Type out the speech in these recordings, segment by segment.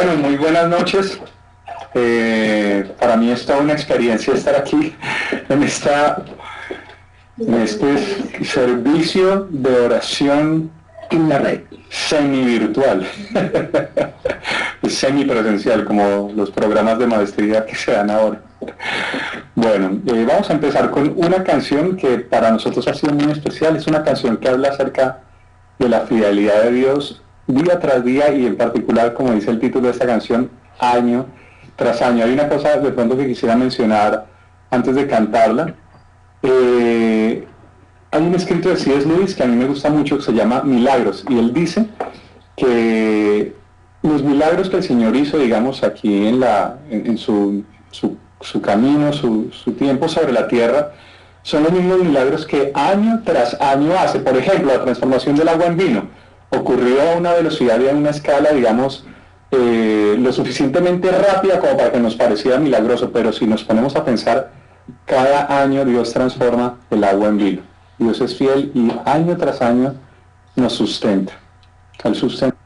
Bueno, muy buenas noches. Para mí es toda una experiencia estar aquí en este servicio de oración en la red, semi-virtual, semi-presencial, como los programas de maestría que se dan ahora. Bueno, vamos a empezar con una canción que para nosotros ha sido muy especial. Es una canción que habla acerca de la fidelidad de Dios día tras día y en particular, como dice el título de esta canción, año tras año. Hay una cosa de pronto que quisiera mencionar antes de cantarla. Hay un escrito de C.S. Lewis que a mí me gusta mucho, que se llama Milagros, y él dice que los milagros que el Señor hizo, digamos, aquí en su camino, su tiempo sobre la tierra, son los mismos milagros que año tras año hace. Por ejemplo, la transformación del agua en vino ocurrió a una velocidad y a una escala, digamos, lo suficientemente rápida como para que nos pareciera milagroso, pero si nos ponemos a pensar, cada año Dios transforma el agua en vino. Dios es fiel y año tras año nos sustenta. Él sustenta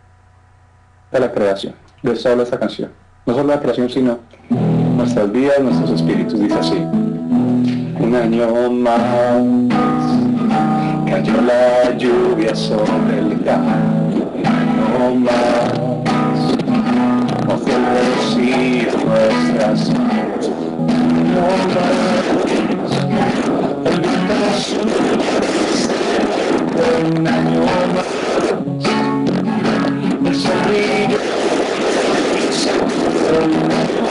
la creación. De eso habla esta canción. No solo la creación, sino nuestras vidas, nuestros espíritus. Dice así: un año más cayó la lluvia sobre el campo. Un año más mojó el rocío nuestras manos. Un año más el viento sube. Un año más el sol brilla. Un año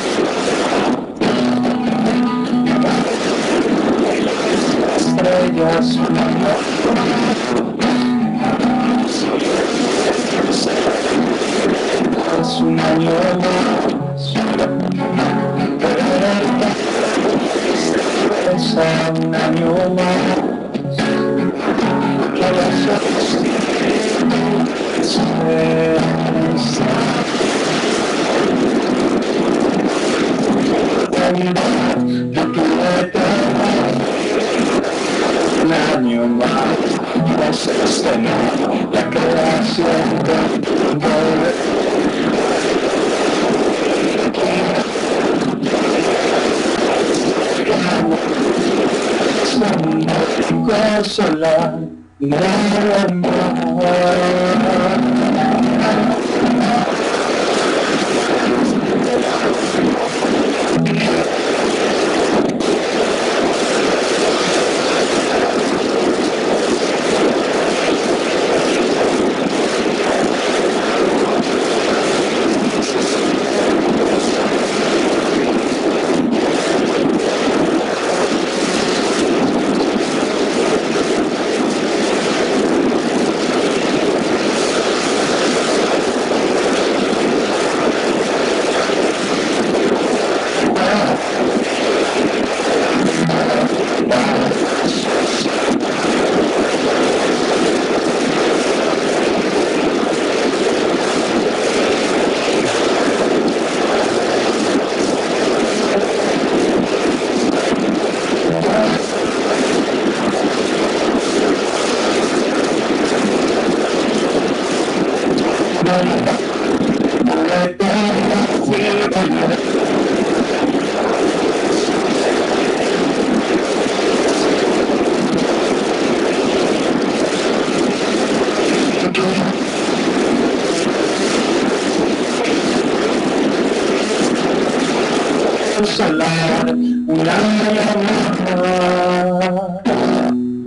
estrellas, un año más, un año más, un año más, que las un año más, no se sostiene la creación de volver. Consolar, un año más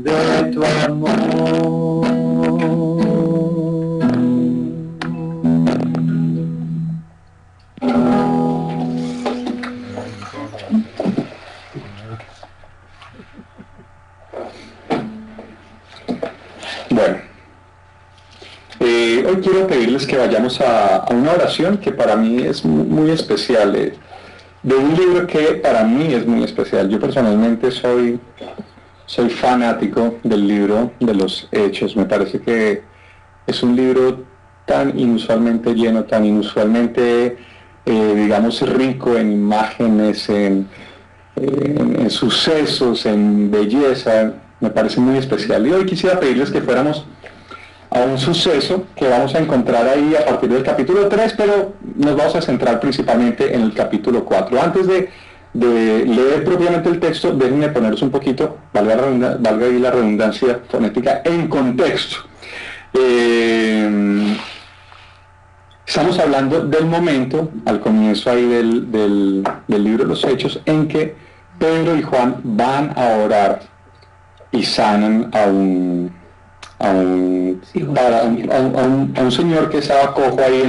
de tu amor. Bueno, hoy quiero pedirles que vayamos a una oración que para mí es muy especial, de un libro que para mí es muy especial. Yo personalmente soy fanático del libro de los Hechos. Me parece que es un libro tan inusualmente lleno, tan inusualmente, digamos, rico en imágenes, en sucesos, en belleza. Me parece muy especial. Y hoy quisiera pedirles que fuéramos a un suceso que vamos a encontrar ahí a partir del capítulo 3, pero nos vamos a centrar principalmente en el capítulo 4. Antes de leer propiamente el texto, déjenme poneros un poquito, valga ahí la redundancia fonética, en contexto. Estamos hablando del momento, al comienzo ahí del libro de los Hechos, en que Pedro y Juan van a orar y sanan a un señor que estaba cojo ahí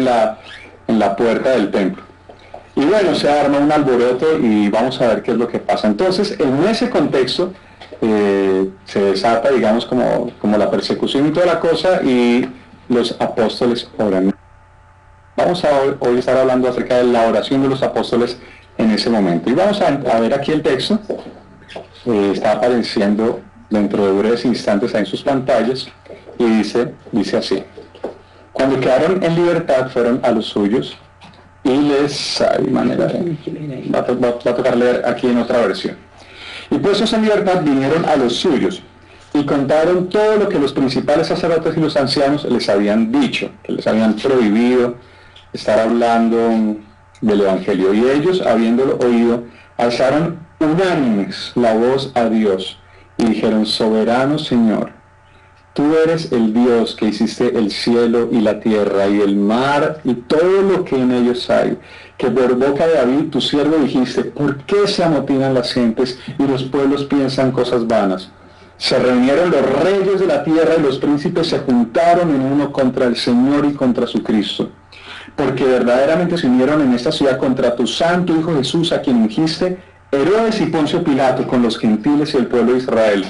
en la puerta del templo. Y bueno, se arma un alboroto y vamos a ver qué es lo que pasa. Entonces, en ese contexto, se desata, digamos, como la persecución y toda la cosa, y los apóstoles oran. Vamos a hoy estar hablando acerca de la oración de los apóstoles en ese momento. Y vamos a ver aquí el texto. Está apareciendo dentro de breves instantes ahí en sus pantallas, y dice así: cuando quedaron en libertad fueron a los suyos y les... va a tocar leer aquí en otra versión. Y puestos en libertad vinieron a los suyos y contaron todo lo que los principales sacerdotes y los ancianos les habían dicho, que les habían prohibido estar hablando del Evangelio. Y ellos, habiéndolo oído, alzaron unánimes la voz a Dios y dijeron: soberano Señor, tú eres el Dios que hiciste el cielo y la tierra y el mar y todo lo que en ellos hay, que por boca de David tu siervo dijiste: ¿por qué se amotinan las gentes y los pueblos piensan cosas vanas? Se reunieron los reyes de la tierra y los príncipes se juntaron en uno contra el Señor y contra su Cristo, porque verdaderamente se unieron en esta ciudad contra tu santo Hijo Jesús, a quien ungiste, Herodes y Poncio Pilato con los gentiles y el pueblo de Israel,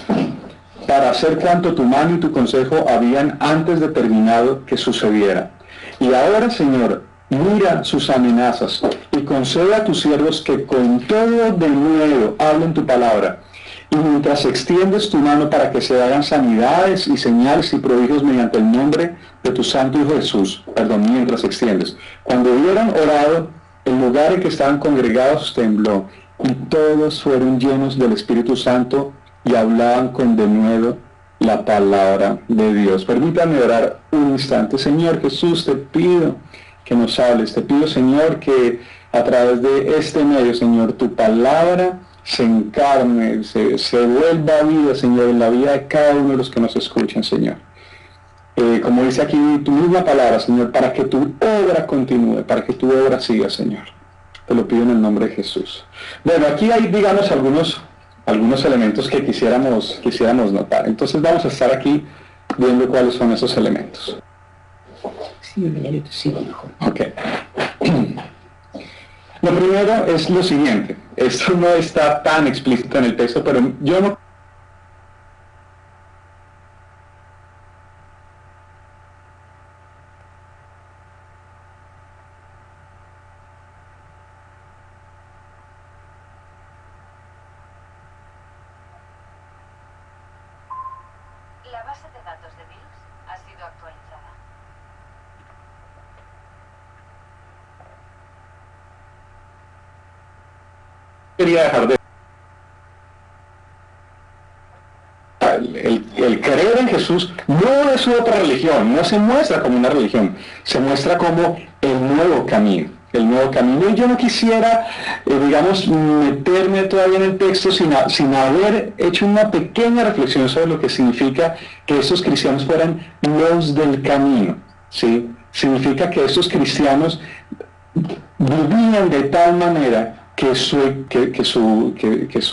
para hacer cuanto tu mano y tu consejo habían antes determinado que sucediera. Y ahora, Señor, mira sus amenazas y concede a tus siervos que con todo denuedo hablen tu palabra. Y mientras extiendes tu mano para que se hagan sanidades y señales y prodigios mediante el nombre de tu santo Hijo Jesús, mientras extiendes. Cuando hubieran orado, el lugar en que estaban congregados tembló, y todos fueron llenos del Espíritu Santo y hablaban con denuedo la palabra de Dios. Permítanme orar un instante. Señor Jesús, te pido que nos hables. Te pido, Señor, que a través de este medio, Señor, tu palabra se encarne, se vuelva vida, Señor, en la vida de cada uno de los que nos escuchan, Señor. Como dice aquí tu misma palabra, Señor, para que tu obra continúe, para que tu obra siga, Señor. Te lo pido en el nombre de Jesús. Bueno, aquí hay, digamos, algunos elementos que quisiéramos notar. Entonces vamos a estar aquí viendo cuáles son esos elementos. Sí, mejor. Ok. Lo primero es lo siguiente. Esto no está tan explícito en el texto, pero yo no... La base de datos de Bills ha sido actualizada. Quería dejar de... El creer en Jesús no es otra religión, no se muestra como una religión, se muestra como el nuevo camino. El nuevo camino. Y yo no quisiera, digamos, meterme todavía en el texto sin haber hecho una pequeña reflexión sobre lo que significa que estos cristianos fueran los del camino, ¿sí? Significa que estos cristianos vivían de tal manera que su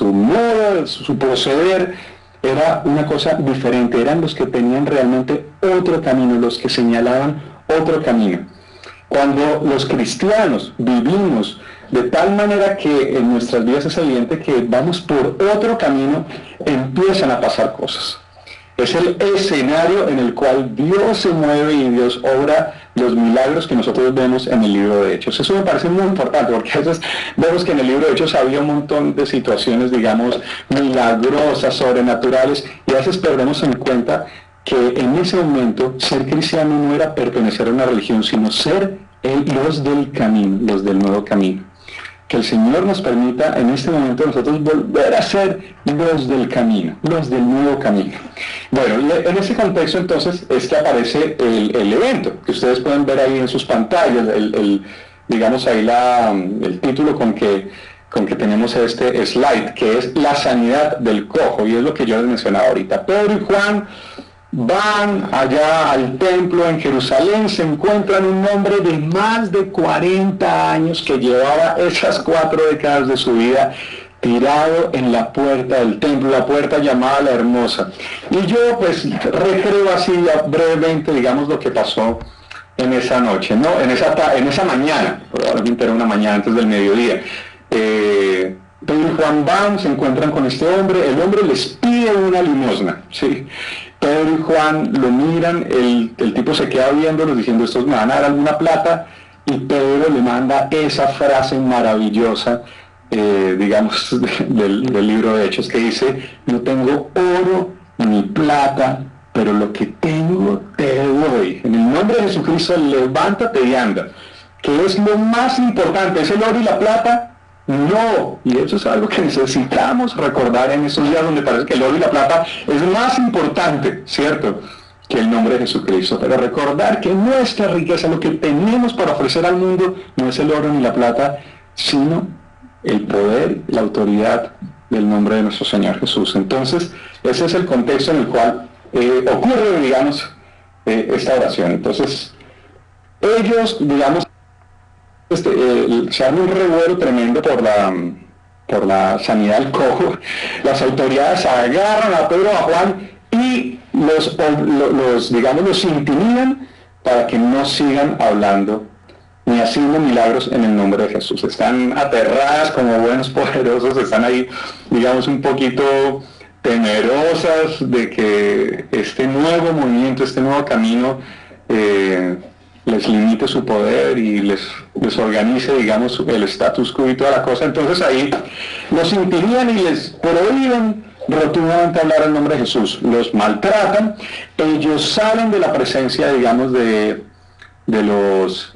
modo, su proceder era una cosa diferente, eran los que tenían realmente otro camino, los que señalaban otro camino. Cuando los cristianos vivimos de tal manera que en nuestras vidas es evidente que vamos por otro camino, empiezan a pasar cosas. Es el escenario en el cual Dios se mueve y Dios obra los milagros que nosotros vemos en el libro de Hechos. Eso me parece muy importante, porque a veces vemos que en el libro de Hechos había un montón de situaciones, digamos, milagrosas, sobrenaturales, y a veces perdemos en cuenta que en ese momento ser cristiano no era pertenecer a una religión, sino ser los del camino, los del nuevo camino. Que el Señor nos permita en este momento nosotros volver a ser los del camino, los del nuevo camino. Bueno, en ese contexto entonces es que aparece el evento, que ustedes pueden ver ahí en sus pantallas, digamos ahí el título con que tenemos este slide, que es la sanidad del cojo, y es lo que yo les mencionaba ahorita. Pedro y Juan van allá al templo en Jerusalén, se encuentran un hombre de más de 40 años que llevaba esas 4 décadas de su vida tirado en la puerta del templo, la puerta llamada La Hermosa. Y yo pues recreo así brevemente, digamos, lo que pasó en esa noche, ¿no? En esa mañana, probablemente era una mañana antes del mediodía. Pedro y Juan van, se encuentran con este hombre, el hombre les pide una limosna, ¿sí? Pedro y Juan lo miran, el tipo se queda viéndolos diciendo, estos me van a dar alguna plata, y Pedro le manda esa frase maravillosa, digamos, del libro de Hechos, que dice, no tengo oro ni plata, pero lo que tengo te doy. En el nombre de Jesucristo, levántate y anda. ¿Qué es lo más importante? ¿Es el oro y la plata? No, y eso es algo que necesitamos recordar en estos días donde parece que el oro y la plata es más importante, ¿cierto?, que el nombre de Jesucristo. Pero recordar que nuestra riqueza, lo que tenemos para ofrecer al mundo, no es el oro ni la plata, sino el poder, la autoridad del nombre de nuestro Señor Jesús. Entonces, ese es el contexto en el cual ocurre, digamos, esta oración. Entonces, ellos, digamos, se arma un revuelo tremendo por la sanidad del cojo. Las autoridades agarran a Pedro, a Juan, y los intimidan para que no sigan hablando ni haciendo milagros en el nombre de Jesús. Están aterradas como buenos poderosos, están ahí, digamos, un poquito temerosas de que este nuevo movimiento, este nuevo camino, les limite su poder y les organice, digamos, el status quo y toda la cosa. Entonces ahí los intimidan y les prohíben rotundamente hablar el nombre de Jesús. Los maltratan, ellos salen de la presencia, digamos, de los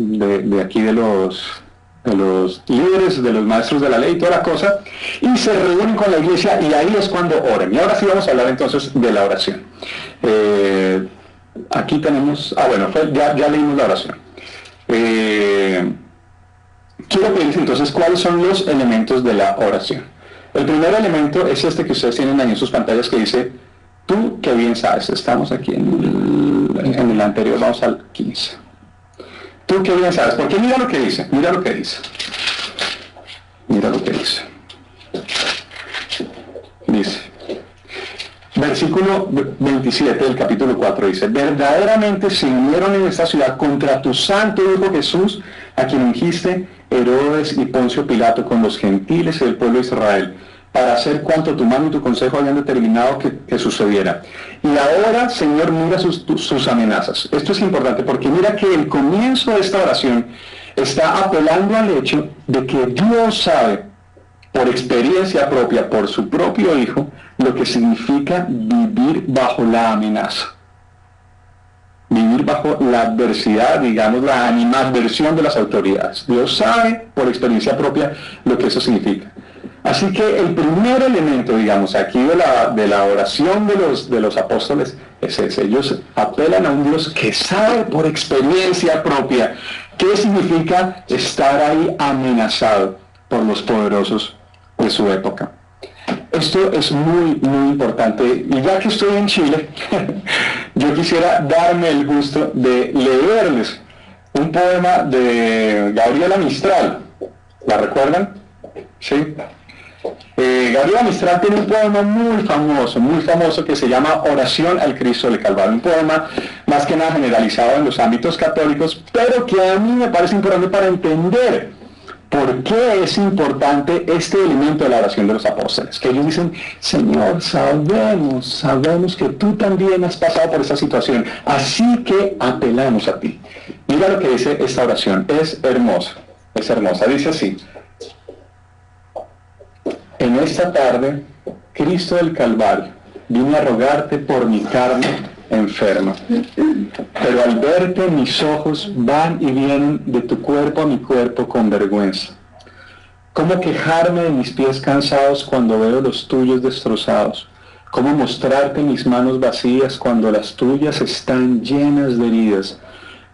líderes, de los maestros de la ley y toda la cosa, y se reúnen con la iglesia, y ahí es cuando oran. Y ahora sí vamos a hablar entonces de la oración. Aquí tenemos, ya leímos la oración. Quiero pedirles entonces cuáles son los elementos de la oración. El primer elemento es este que ustedes tienen ahí en sus pantallas, que dice, tú que bien sabes. Estamos aquí en el anterior, vamos al 15. Tú que bien sabes, porque mira lo que dice, mira lo que dice. Dice, versículo 27 del capítulo 4 dice, verdaderamente se unieron en esta ciudad contra tu santo Hijo Jesús, a quien ungiste Herodes y Poncio Pilato con los gentiles y el pueblo de Israel, para hacer cuanto tu mano y tu consejo habían determinado que sucediera. Y ahora, Señor, mira sus amenazas. Esto es importante porque mira que el comienzo de esta oración está apelando al hecho de que Dios sabe, por experiencia propia, por su propio Hijo, lo que significa vivir bajo la amenaza. Vivir bajo la adversidad, digamos, la animadversión de las autoridades. Dios sabe, por experiencia propia, lo que eso significa. Así que el primer elemento, digamos, aquí de la oración de los apóstoles es ese. Ellos apelan a un Dios que sabe por experiencia propia qué significa estar ahí amenazado por los poderosos de su época. Esto es muy, muy importante. Y ya que estoy en Chile, yo quisiera darme el gusto de leerles un poema de Gabriela Mistral. ¿La recuerdan? ¿Sí? Gabriela Mistral tiene un poema muy famoso que se llama Oración al Cristo del Calvario, un poema más que nada generalizado en los ámbitos católicos, pero que a mí me parece importante para entender por qué es importante este elemento de la oración de los apóstoles, que ellos dicen, Señor, sabemos que tú también has pasado por esta situación, así que apelamos a ti. Mira lo que dice esta oración, es hermosa, dice así: en esta tarde, Cristo del Calvario, vine a rogarte por mi carne enferma. Pero al verte mis ojos van y vienen de tu cuerpo a mi cuerpo con vergüenza. ¿Cómo quejarme de mis pies cansados cuando veo los tuyos destrozados? ¿Cómo mostrarte mis manos vacías cuando las tuyas están llenas de heridas?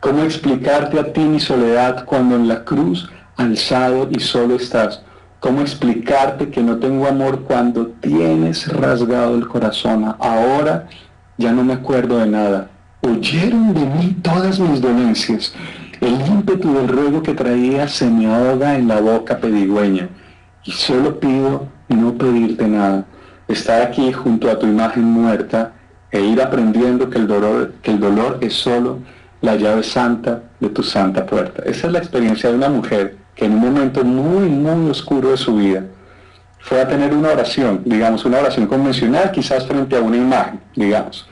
¿Cómo explicarte a ti mi soledad cuando en la cruz alzado y solo estás? ¿Cómo explicarte que no tengo amor cuando tienes rasgado el corazón? Ahora ya no me acuerdo de nada. Oyeron de mí todas mis dolencias. El ímpetu del ruego que traía se me ahoga en la boca pedigüeña. Y solo pido no pedirte nada. Estar aquí junto a tu imagen muerta e ir aprendiendo que el dolor es solo la llave santa de tu santa puerta. Esa es la experiencia de una mujer que en un momento muy, muy oscuro de su vida fue a tener una oración, digamos, una oración convencional, quizás frente a una imagen, digamos,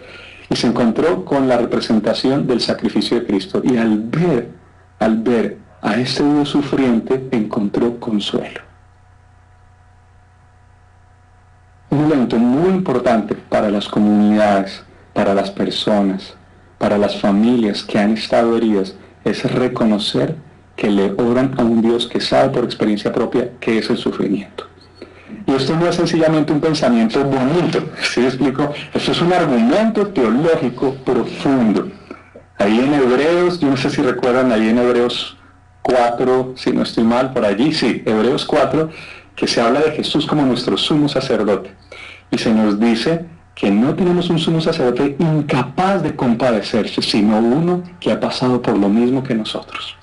y se encontró con la representación del sacrificio de Cristo, y al ver a este Dios sufriente, encontró consuelo. Un elemento muy importante para las comunidades, para las personas, para las familias que han estado heridas, es reconocer que le oran a un Dios que sabe por experiencia propia qué es el sufrimiento. Y esto no es sencillamente un pensamiento bonito, ¿sí me explico? Esto es un argumento teológico profundo. Ahí en Hebreos, yo no sé si recuerdan, ahí en Hebreos 4, si no estoy mal, por allí, sí, Hebreos 4, que se habla de Jesús como nuestro sumo sacerdote. Y se nos dice que no tenemos un sumo sacerdote incapaz de compadecerse, sino uno que ha pasado por lo mismo que nosotros.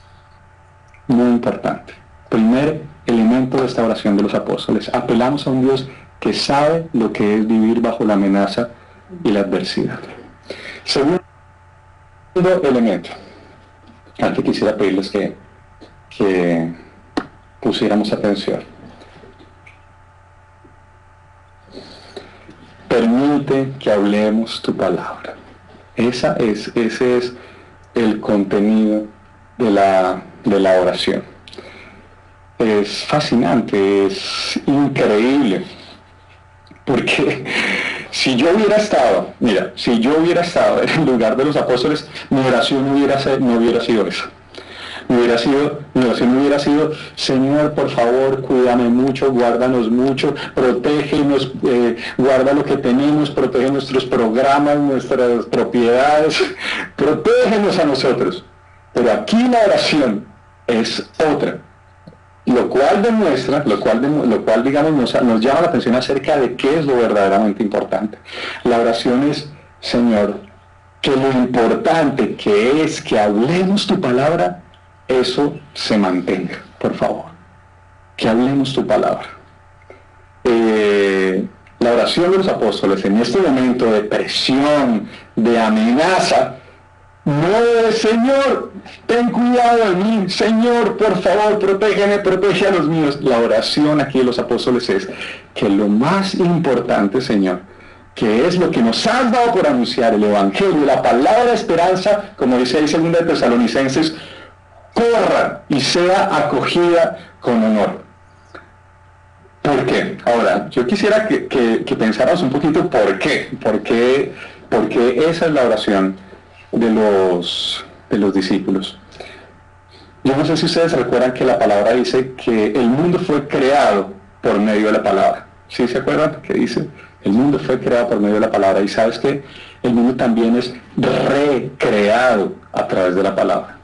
Muy importante. Primer elemento de esta oración de los apóstoles. Apelamos a un Dios que sabe lo que es vivir bajo la amenaza y la adversidad. Segundo elemento. Antes quisiera pedirles que pusiéramos atención. Permite que hablemos tu palabra. Ese es el contenido de la oración. Es fascinante, es increíble, porque si yo hubiera estado en el lugar de los apóstoles, mi oración no hubiera sido esa. Mi oración hubiera sido, Señor, por favor, cuídame mucho, guárdanos mucho, protégenos, guarda lo que tenemos, protege nuestros programas, nuestras propiedades, protégenos a nosotros. Pero aquí la oración es otra, lo cual digamos nos llama la atención acerca de qué es lo verdaderamente importante. La oración es, Señor, que lo importante que es que hablemos tu palabra, eso se mantenga, por favor. Que hablemos tu palabra. La oración de los apóstoles en este momento de presión, de amenaza, no es, Señor, ten cuidado de mí, Señor, por favor, protégeme, protege a los míos. La oración aquí de los apóstoles es que lo más importante, Señor, que es lo que nos has dado por anunciar, el Evangelio, la palabra de esperanza, como dice ahí 2 de Tesalonicenses, corra y sea acogida con honor. ¿Por qué? Ahora, yo quisiera que pensáramos un poquito por qué esa es la oración de los discípulos. Yo no sé si ustedes recuerdan que la palabra dice que el mundo fue creado por medio de la palabra. ¿Sí se acuerdan? Que dice, el mundo fue creado por medio de la palabra. Y sabes que el mundo también es recreado a través de la palabra.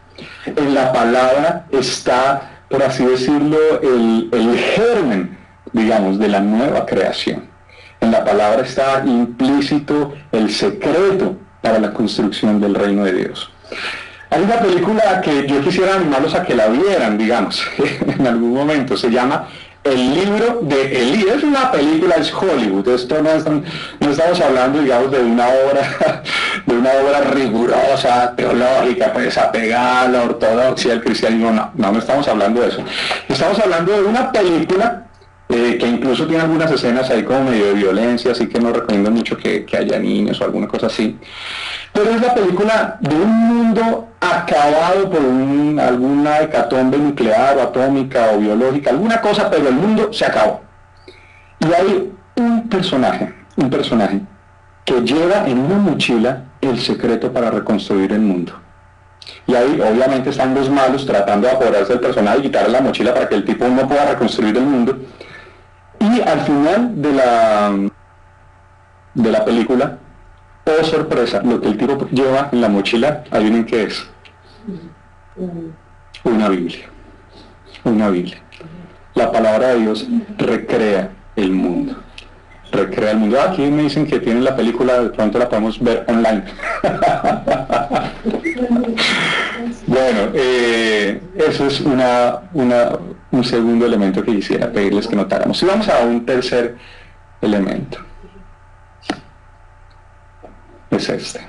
En la palabra está, por así decirlo, el germen, digamos, de la nueva creación. En la palabra está implícito el secreto para la construcción del reino de Dios. Hay una película que yo quisiera animarlos a que la vieran, digamos, en algún momento. Se llama El libro de Elí. Es una película, es Hollywood. Esto no estamos hablando, digamos, de una obra rigurosa, teológica, pues apegada a la ortodoxia del cristianismo. No estamos hablando de eso. Estamos hablando de una película que incluso tiene algunas escenas ahí como medio de violencia, así que no recomiendo mucho que haya niños o alguna cosa así. Pero es la película de un mundo acabado por alguna hecatombe nuclear o atómica o biológica, alguna cosa, pero el mundo se acabó. Y hay un personaje que lleva en una mochila el secreto para reconstruir el mundo. Y ahí obviamente están los malos tratando de apoderarse del personaje y quitarle la mochila para que el tipo no pueda reconstruir el mundo. Y al final de la película, oh sorpresa, lo que el tipo lleva en la mochila, adivinen qué es. Una Biblia. Una Biblia. La palabra de Dios recrea el mundo. Recrea el mundo. Aquí me dicen que tienen la película, de pronto la podemos ver online. Bueno, eso es un segundo elemento que quisiera pedirles que notáramos. Y vamos a un tercer elemento. Es este.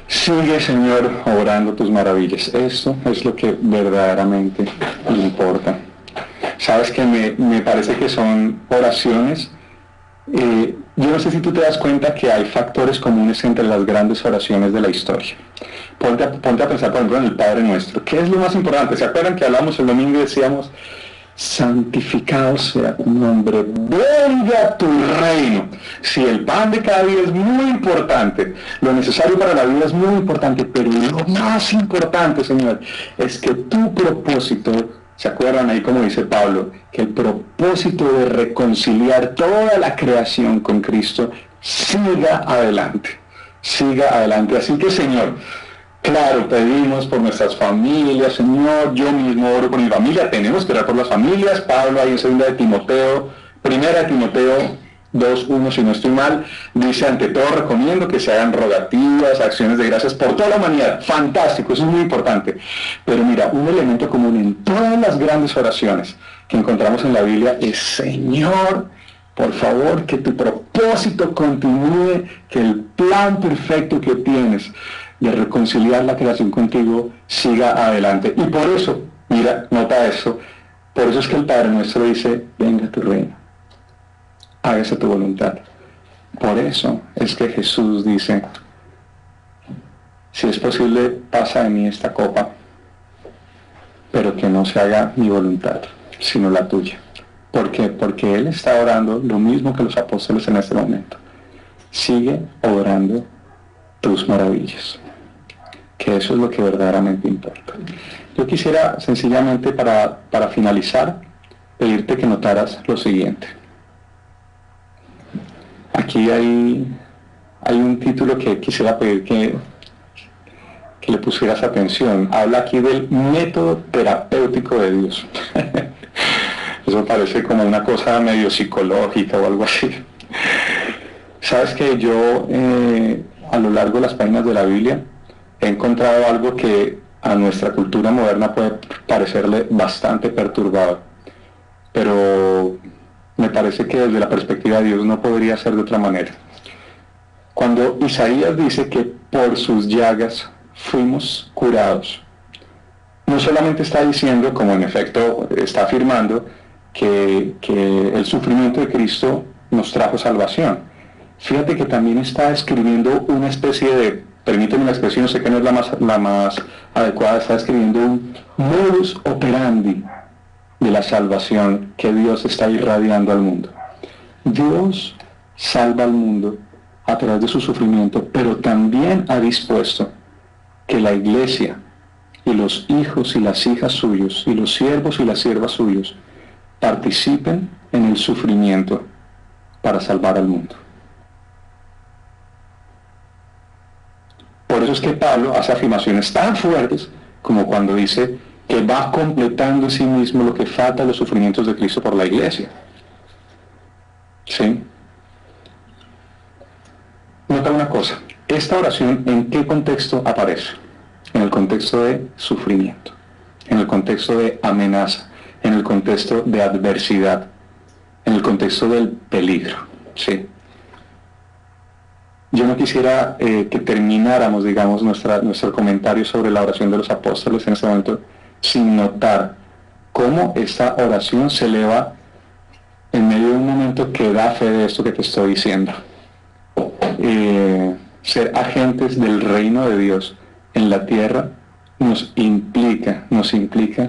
Sigue, Señor, obrando tus maravillas. Eso es lo que verdaderamente importa. Sabes que me parece que son oraciones. Yo no sé si tú te das cuenta que hay factores comunes entre las grandes oraciones de la historia. Ponte a pensar, por ejemplo, en el Padre Nuestro. ¿Qué es lo más importante? ¿Se acuerdan que hablamos el domingo y decíamos, santificado sea tu nombre, venga tu reino? Si el pan de cada día es muy importante, lo necesario para la vida es muy importante, pero lo más importante, Señor, es que tu propósito, ¿se acuerdan ahí como dice Pablo? Que el propósito de reconciliar toda la creación con Cristo siga adelante, siga adelante. Así que, Señor, claro, pedimos por nuestras familias, Señor, yo mismo oro por mi familia, tenemos que orar por las familias. Pablo ahí en 2 de Timoteo, 1 de Timoteo 2:1, si no estoy mal, dice, ante todo recomiendo que se hagan rogativas, acciones de gracias por toda la humanidad. Fantástico, eso es muy importante. Pero mira, un elemento común en todas las grandes oraciones que encontramos en la Biblia es, Señor, por favor, que tu propósito continúe, que el plan perfecto que tienes de reconciliar la creación contigo siga adelante. Y por eso, mira, nota eso, por eso es que el Padre Nuestro dice, venga tu reino, hágase tu voluntad. Por eso es que Jesús dice, si es posible, pasa de mí esta copa, pero que no se haga mi voluntad, sino la tuya. ¿Por qué? Porque Él está orando lo mismo que los apóstoles en este momento. Sigue orando tus maravillas, que eso es lo que verdaderamente importa. Yo quisiera sencillamente para finalizar pedirte que notaras lo siguiente. Aquí hay un título que quisiera pedir que le pusieras atención. Habla aquí del método terapéutico de Dios. Eso parece como una cosa medio psicológica o algo así. Sabes que yo a lo largo de las páginas de la Biblia he encontrado algo que a nuestra cultura moderna puede parecerle bastante perturbador, pero me parece que desde la perspectiva de Dios no podría ser de otra manera. Cuando Isaías dice que por sus llagas fuimos curados, no solamente está diciendo, como en efecto está afirmando, que el sufrimiento de Cristo nos trajo salvación. Fíjate que también está escribiendo una especie de, permíteme la expresión, sé que no es la más adecuada, está escribiendo un modus operandi de la salvación que Dios está irradiando al mundo. Dios salva al mundo a través de su sufrimiento, pero también ha dispuesto que la iglesia y los hijos y las hijas suyos y los siervos y las siervas suyos participen en el sufrimiento para salvar al mundo. Por eso es que Pablo hace afirmaciones tan fuertes como cuando dice que va completando en sí mismo lo que falta de los sufrimientos de Cristo por la iglesia. ¿Sí? Nota una cosa, esta oración ¿en qué contexto aparece? En el contexto de sufrimiento, en el contexto de amenaza, en el contexto de adversidad, en el contexto del peligro. ¿Sí? Yo no quisiera que termináramos, digamos, nuestro comentario sobre la oración de los apóstoles en este momento sin notar cómo esta oración se eleva en medio de un momento que da fe de esto que te estoy diciendo. Ser agentes del reino de Dios en la tierra nos implica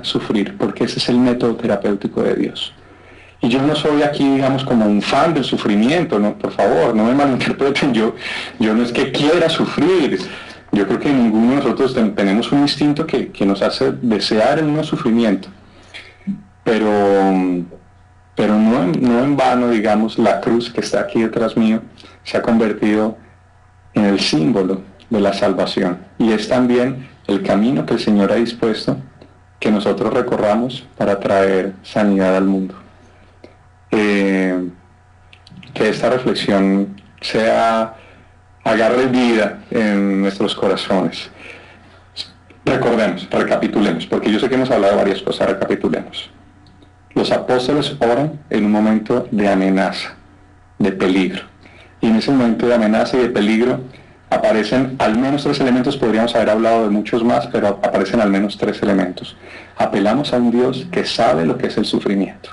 sufrir, porque ese es el método terapéutico de Dios. Y yo no soy aquí, digamos, como un fan del sufrimiento, no, por favor, no me malinterpreten, yo no es que quiera sufrir. Yo creo que ninguno de nosotros tenemos un instinto que nos hace desear el no sufrimiento. Pero no en vano, digamos, la cruz que está aquí detrás mío se ha convertido en el símbolo de la salvación. Y es también el camino que el Señor ha dispuesto que nosotros recorramos para traer sanidad al mundo. Que esta reflexión agarre vida en nuestros corazones. Recordemos, recapitulemos, porque yo sé que hemos hablado de varias cosas, recapitulemos. Los apóstoles oran en un momento de amenaza, de peligro. Y en ese momento de amenaza y de peligro aparecen al menos 3 elementos, podríamos haber hablado de muchos más, pero aparecen al menos 3 elementos. Apelamos a un Dios que sabe lo que es el sufrimiento,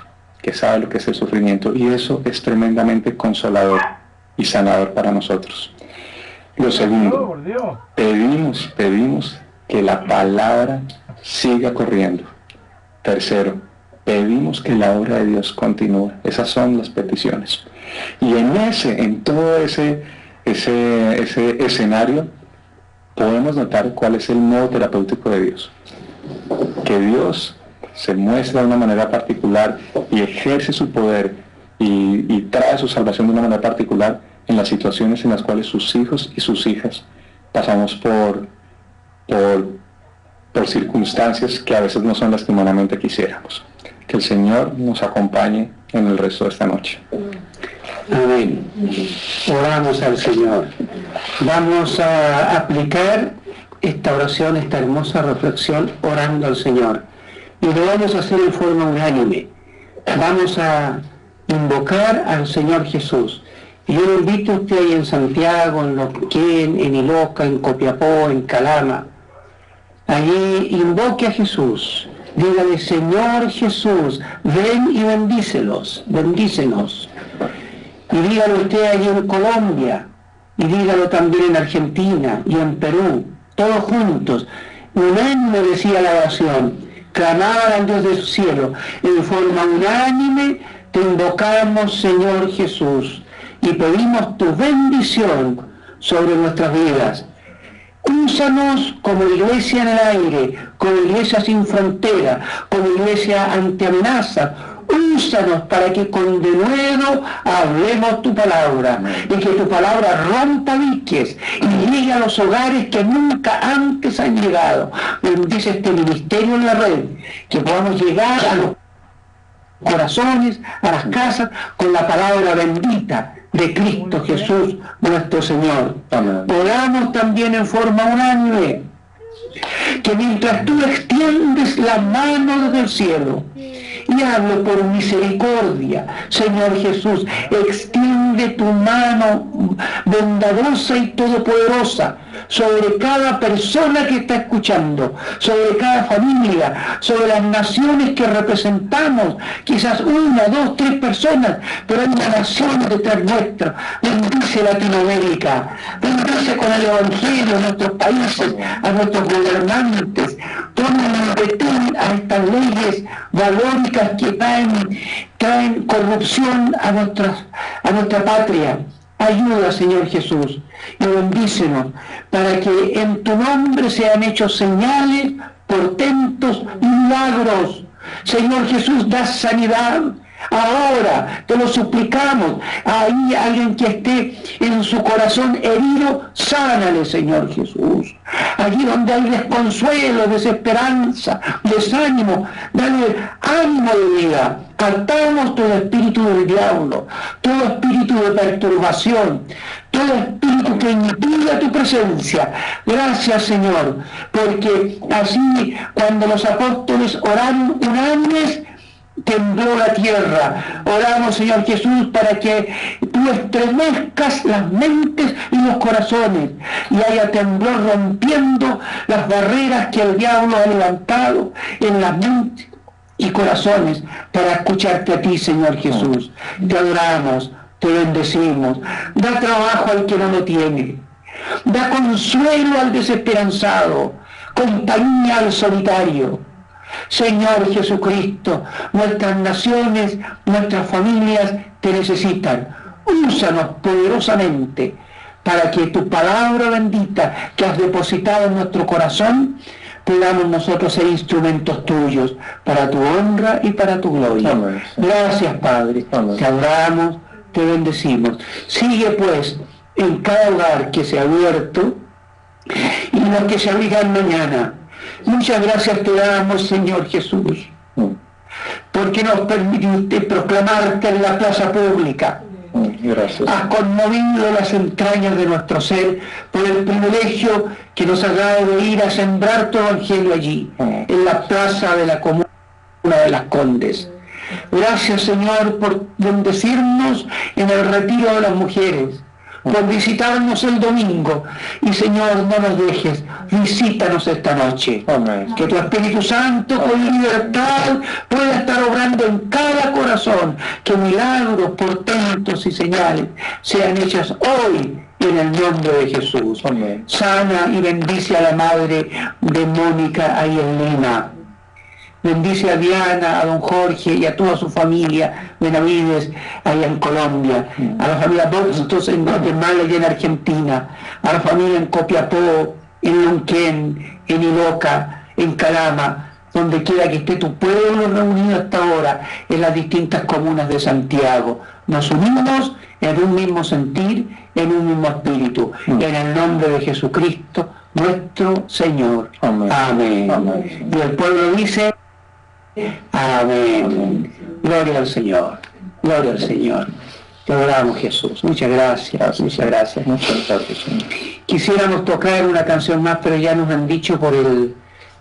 y eso es tremendamente consolador y sanador para nosotros. Lo segundo, pedimos que la palabra siga corriendo. Tercero, pedimos que la obra de Dios continúe. Esas son las peticiones. Y en todo ese escenario podemos notar cuál es el modo terapéutico de Dios. Que Dios se muestra de una manera particular y ejerce su poder y trae su salvación de una manera particular en las situaciones en las cuales sus hijos y sus hijas pasamos por circunstancias que a veces no son las que humanamente quisiéramos. Que el Señor nos acompañe en el resto de esta noche. Amén. Oramos al Señor. Vamos a aplicar esta oración, esta hermosa reflexión, orando al Señor. Y lo vamos a hacer en forma unánime. Vamos a invocar al Señor Jesús. Y yo lo invito a usted ahí en Santiago, en Loquén, en Iloca, en Copiapó, en Calama. Allí invoque a Jesús. Dígale: Señor Jesús, ven y bendícenos. Y dígalo usted allí en Colombia, y dígalo también en Argentina y en Perú, todos juntos. Unánime decía la oración, clamaban al Dios del cielo, en forma unánime te invocamos, Señor Jesús, y pedimos tu bendición sobre nuestras vidas. Úsanos como iglesia en el aire, como iglesia sin frontera, como iglesia ante amenaza. Úsanos para que con denuedo hablemos tu palabra y que tu palabra rompa diques y llegue a los hogares que nunca antes han llegado. Bendice este ministerio en la red, que podamos llegar a los corazones, a las casas, con la palabra bendita de Cristo Jesús, nuestro Señor. Oramos también en forma unánime que mientras tú extiendes la mano desde el cielo, y hablo por misericordia, Señor Jesús, extiende tu mano bondadosa y todopoderosa sobre cada persona que está escuchando, sobre cada familia, sobre las naciones que representamos, quizás 1, 2, 3 personas, pero hay una nación detrás nuestra. Bendice Latinoamérica, bendice con el Evangelio a nuestros países, a nuestros gobernantes, pon betún a estas leyes valóricas que traen corrupción a nuestra patria. Ayuda, Señor Jesús, y bendícenos para que en tu nombre sean hechos señales, portentos y milagros. Señor Jesús, da sanidad. Ahora te lo suplicamos. Ahí alguien que esté en su corazón herido, sánale, Señor Jesús. Allí donde hay desconsuelo, desesperanza, desánimo, dale ánimo de vida. Atamos todo espíritu del diablo, todo espíritu de perturbación, todo espíritu que impida tu presencia. Gracias, Señor, porque así cuando los apóstoles oraron unánimes, tembló la tierra. Oramos, Señor Jesús, para que tú estremezcas las mentes y los corazones y haya temblor rompiendo las barreras que el diablo ha levantado en las mentes y corazones para escucharte a ti, Señor Jesús. Te adoramos, te bendecimos. Da trabajo al que no lo tiene, da consuelo al desesperanzado, compañía al solitario. Señor Jesucristo, nuestras naciones, nuestras familias te necesitan. Úsanos poderosamente para que tu palabra bendita que has depositado en nuestro corazón, podamos nosotros ser instrumentos tuyos para tu honra y para tu gloria. Amén. Gracias, Padre. Amén. Te adoramos, te bendecimos. Sigue pues en cada hogar que se ha abierto y los que se abrirán mañana. Muchas gracias te damos, Señor Jesús, porque nos permitiste proclamarte en la plaza pública. Gracias. Has conmovido las entrañas de nuestro ser por el privilegio que nos ha dado de ir a sembrar tu evangelio allí, en la plaza de la comuna de Las Condes. Gracias, Señor, por bendecirnos en el retiro de las mujeres, por visitarnos el domingo. Y, Señor, no nos dejes, visítanos esta noche. Amén. Que tu Espíritu Santo con libertad pueda estar obrando en cada corazón, que milagros, portentos y señales sean hechas hoy en el nombre de Jesús. Amén. Sana y bendice a la madre de Mónica ahí en Lima. Bendice a Diana, a don Jorge y a toda su familia, Benavides, allá en Colombia, a la familia Bustos en Guatemala y en Argentina, a la familia en Copiapó, en Lonquén, en Iloca, en Calama, donde quiera que esté tu pueblo reunido hasta ahora, en las distintas comunas de Santiago. Nos unimos en un mismo sentir, en un mismo espíritu, en el nombre de Jesucristo, nuestro Señor. Amén. Amén. Amén. Y el pueblo dice... Amén. Gloria al Señor. Gloria al Señor. Te adoramos, Jesús. Muchas gracias. Muchas gracias. Muchas gracias, Señor. Quisiéramos tocar una canción más, pero ya nos han dicho por el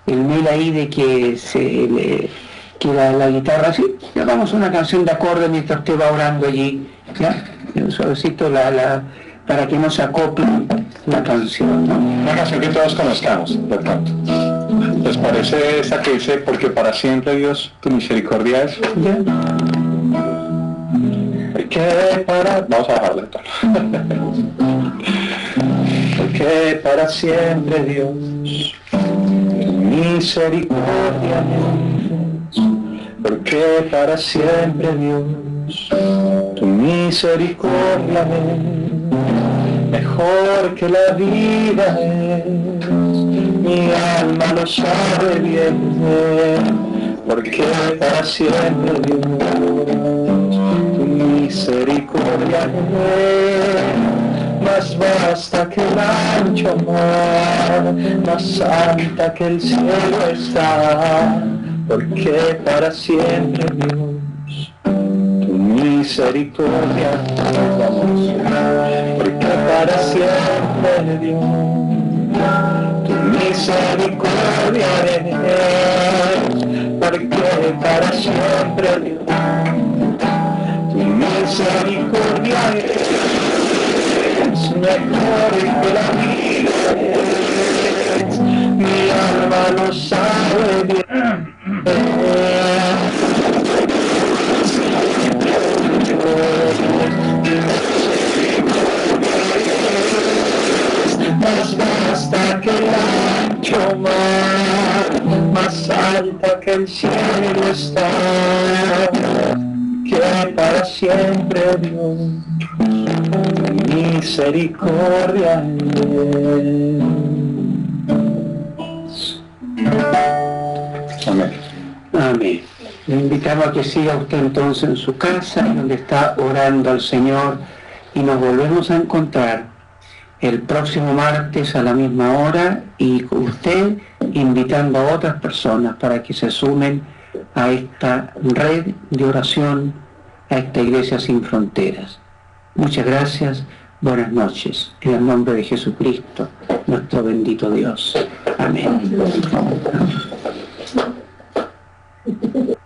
mail ahí de que la guitarra, sí, le damos una canción de acorde mientras usted va orando allí, ¿ya? Suavecito para que no se acople la canción, ¿no? Una canción que todos conozcamos, por tanto. ¿Les parece esa que dice, porque para siempre, Dios, tu misericordia es? ¿Ya? Vamos a bajarla entonces. Porque para siempre, Dios, tu misericordia es. Porque para siempre, Dios, tu misericordia es. Mejor que la vida es, mi alma lo sabe bien, porque para siempre, Dios, tu misericordia es más vasta que el ancho mar, más santa que el cielo está, porque para siempre, Dios, tu misericordia es. Porque para siempre, Dios, tu misericordia es. Porque para siempre, Dios, tu misericordia es mejor que la vida es. Mi alma lo sabe bien. Más vasta que el ancho mar, más alta que el cielo está, que para siempre, Dios, tu misericordia es. Amén. Amén. Le invitamos a que siga usted entonces en su casa, donde está orando al Señor, y nos volvemos a encontrar el próximo martes a la misma hora, y usted invitando a otras personas para que se sumen a esta red de oración, a esta Iglesia Sin Fronteras. Muchas gracias, buenas noches, en el nombre de Jesucristo, nuestro bendito Dios. Amén. Amén.